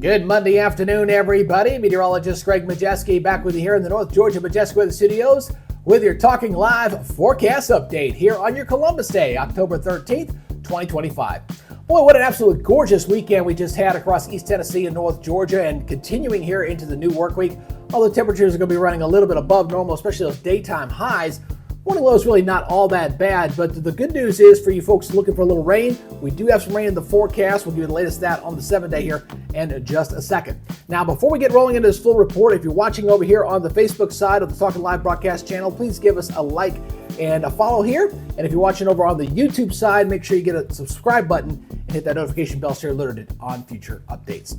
Good Monday afternoon, everybody. Meteorologist Greg Majeski back with you here in the North Georgia Majeski Weather Studios with your Talking Live forecast update here on your Columbus Day, October 13th, 2025. Boy, what an absolute gorgeous weekend we just had across East Tennessee and North Georgia, and continuing here into the new work week. All the temperatures are going to be running a little bit above normal, especially those daytime highs. Morning low is really not all that bad, but the good news is for you folks looking for a little rain, we do have some rain in the forecast. We'll give you the latest stat on the 7-day here in just a second. Now, before we get rolling into this full report, if you're watching over here on the Facebook side of the Talking Live broadcast channel, please give us a like and a follow here. And if you're watching over on the YouTube side, make sure you get a subscribe button and hit that notification bell so you're alerted on future updates.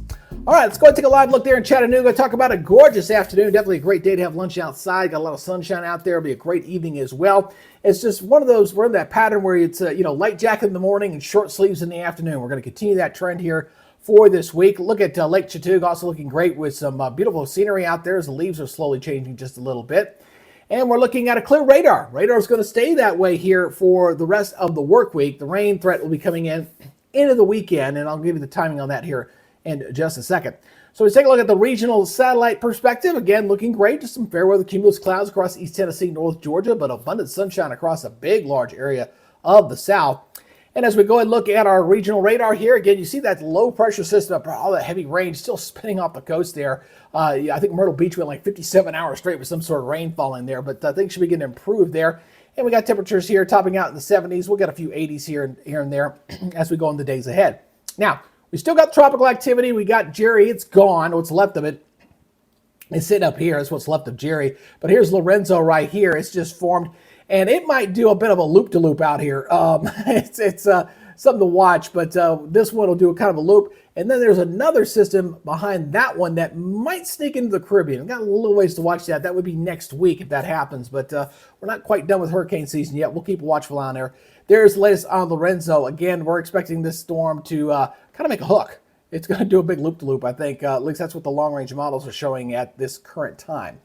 All right, let's go ahead and take a live look there in Chattanooga. Talk about a gorgeous afternoon. Definitely a great day to have lunch outside. Got a lot of sunshine out there. It'll be a great evening as well. It's just one of those, we're in that pattern where it's light jacket in the morning and short sleeves in the afternoon. We're going to continue that trend here for this week. Look at Lake Chattooga, also looking great with some beautiful scenery out there as the leaves are slowly changing just a little bit. And we're looking at a clear radar. Radar is going to stay that way here for the rest of the work week. The rain threat will be coming in into the weekend, and I'll give you the timing on that here in just a second. So let's take a look at the regional satellite perspective. Again, looking great. Just some fair weather cumulus clouds across East Tennessee, North Georgia, but abundant sunshine across a big, large area of the south. And as we go and look at our regional radar here, again, you see that low pressure system, all that heavy rain still spinning off the coast there. I think Myrtle Beach went like 57 hours straight with some sort of rainfall in there, but things should be getting improved there. And we got temperatures here topping out in the 70s. We'll get a few 80s here and there as we go in the days ahead. Now, we still got tropical activity. We got Jerry. It's gone. What's left of it is sitting up here. That's what's left of Jerry. But here's Lorenzo right here. It's just formed, and it might do a bit of a loop-de-loop out here. It's something to watch, but this one will do a kind of a loop. And then there's another system behind that one that might sneak into the Caribbean. We've got a little ways to watch that. That would be next week if that happens, but we're not quite done with hurricane season yet. We'll keep a watchful eye on there. There's the latest on Lorenzo. Again, we're expecting this storm to kind of make a hook. It's going to do a big loop-de-loop, I think. At least that's what the long-range models are showing at this current time.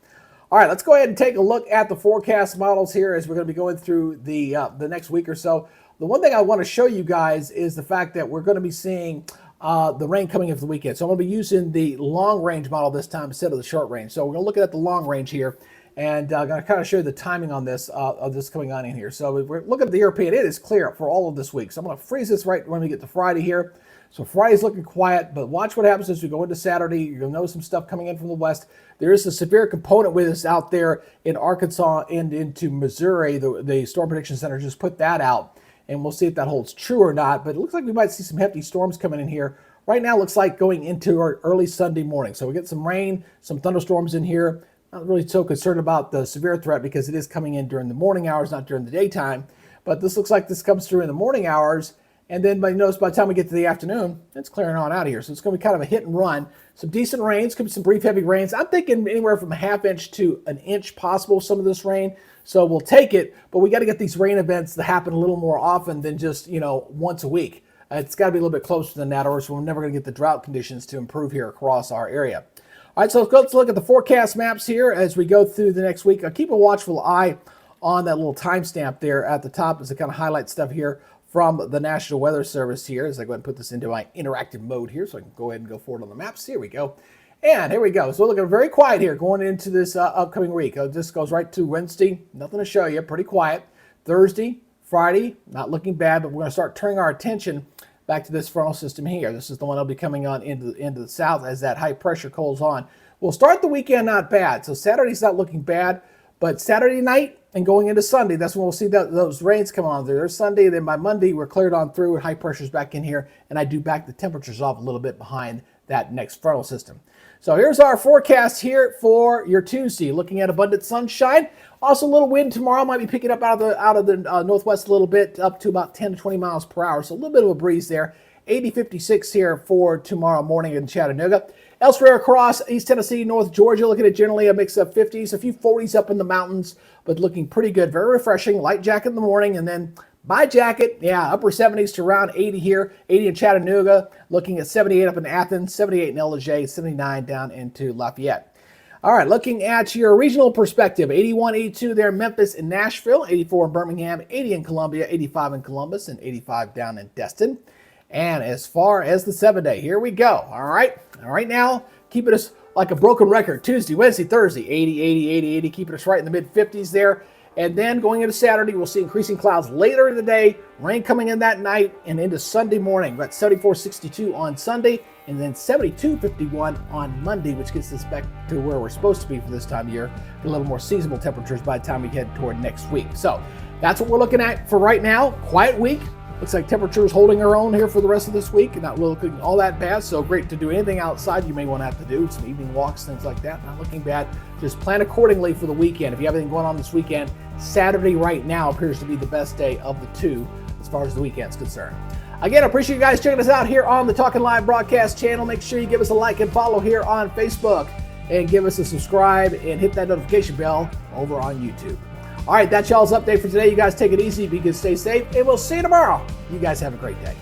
All right, let's go ahead and take a look at the forecast models here as we're going to be going through the next week or so. The one thing I want to show you guys is the fact that we're going to be seeing the rain coming in for the weekend. So I'm going to be using the long-range model this time instead of the short range. So we're going to look at the long range here. And I'm going to kind of show you the timing on this, of this coming on in here. So if we're looking at the European, it is clear for all of this week. So I'm going to freeze this right when we get to Friday here. So Friday's looking quiet, but watch what happens as we go into Saturday. You're going to notice some stuff coming in from the west. There is a severe component with us out there in Arkansas and into Missouri. The Storm Prediction Center just put that out, and we'll see if that holds true or not. But it looks like we might see some hefty storms coming in here. Right now, it looks like going into our early Sunday morning. So we get some rain, some thunderstorms in here. Not really so concerned about the severe threat because it is coming in during the morning hours, not during the daytime. But this looks like this comes through in the morning hours. And then notice by the time we get to the afternoon, it's clearing on out of here. So it's going to be kind of a hit and run. Some decent rains, could be some brief heavy rains. I'm thinking anywhere from a ½ inch to an inch possible, some of this rain. So we'll take it, but we got to get these rain events to happen a little more often than just, once a week. It's got to be a little bit closer than that, or else we're never going to get the drought conditions to improve here across our area. All right, so let's look at the forecast maps here as we go through the next week. I'll keep a watchful eye on that little timestamp there at the top as I kind of highlight stuff here from the National Weather Service here as I go ahead and put this into my interactive mode here so I can go ahead and go forward on the maps. Here we go. And here we go. So we're looking very quiet here going into this upcoming week. This goes right to Wednesday. Nothing to show you. Pretty quiet. Thursday, Friday, not looking bad, but we're going to start turning our attention back to this frontal system here. This is the one that'll be coming on into the south as that high pressure cools on. We'll start the weekend not bad. So Saturday's not looking bad, but Saturday night and going into Sunday, that's when we'll see those rains come on. There's Sunday, then by Monday, we're cleared on through and high pressure's back in here, and I do back the temperatures off a little bit behind that next frontal system. So here's our forecast here for your Tuesday. Looking at abundant sunshine. Also a little wind tomorrow. Might be picking up out of the northwest a little bit, up to about 10 to 20 miles per hour. So a little bit of a breeze there. 80-56 here for tomorrow morning in Chattanooga. Elsewhere across East Tennessee, North Georgia, looking at generally a mix of 50s, a few 40s up in the mountains, but looking pretty good. Very refreshing. Light jacket in the morning, and then by jacket, upper 70s to around 80 here. 80 in Chattanooga, looking at 78 up in Athens, 78 in Ellijay, 79 down into Lafayette. All right, looking at your regional perspective, 81, 82 there in Memphis and Nashville, 84 in Birmingham, 80 in Columbia, 85 in Columbus, and 85 down in Destin. And as far as the 7-day, here we go. All right. All right now, keeping us like a broken record. Tuesday, Wednesday, Thursday, 80, 80, 80, 80, keeping us right in the mid-50s there. And then going into Saturday, we'll see increasing clouds later in the day, rain coming in that night and into Sunday morning. We've got 74-62 on Sunday and then 72-51 on Monday, which gets us back to where we're supposed to be for this time of year. A little more seasonable temperatures by the time we head toward next week. So that's what we're looking at for right now. Quiet week. Looks like temperatures holding their own here for the rest of this week and not looking all that bad. So great to do anything outside you may want to have to do, some evening walks, things like that. Not looking bad. Just plan accordingly for the weekend. If you have anything going on this weekend, Saturday right now appears to be the best day of the two as far as the weekend's concerned. Again, I appreciate you guys checking us out here on the Talking Live broadcast channel. Make sure you give us a like and follow here on Facebook and give us a subscribe and hit that notification bell over on YouTube. All right, that's y'all's update for today. You guys take it easy, be good, stay safe, and we'll see you tomorrow. You guys have a great day.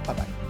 Bye-bye.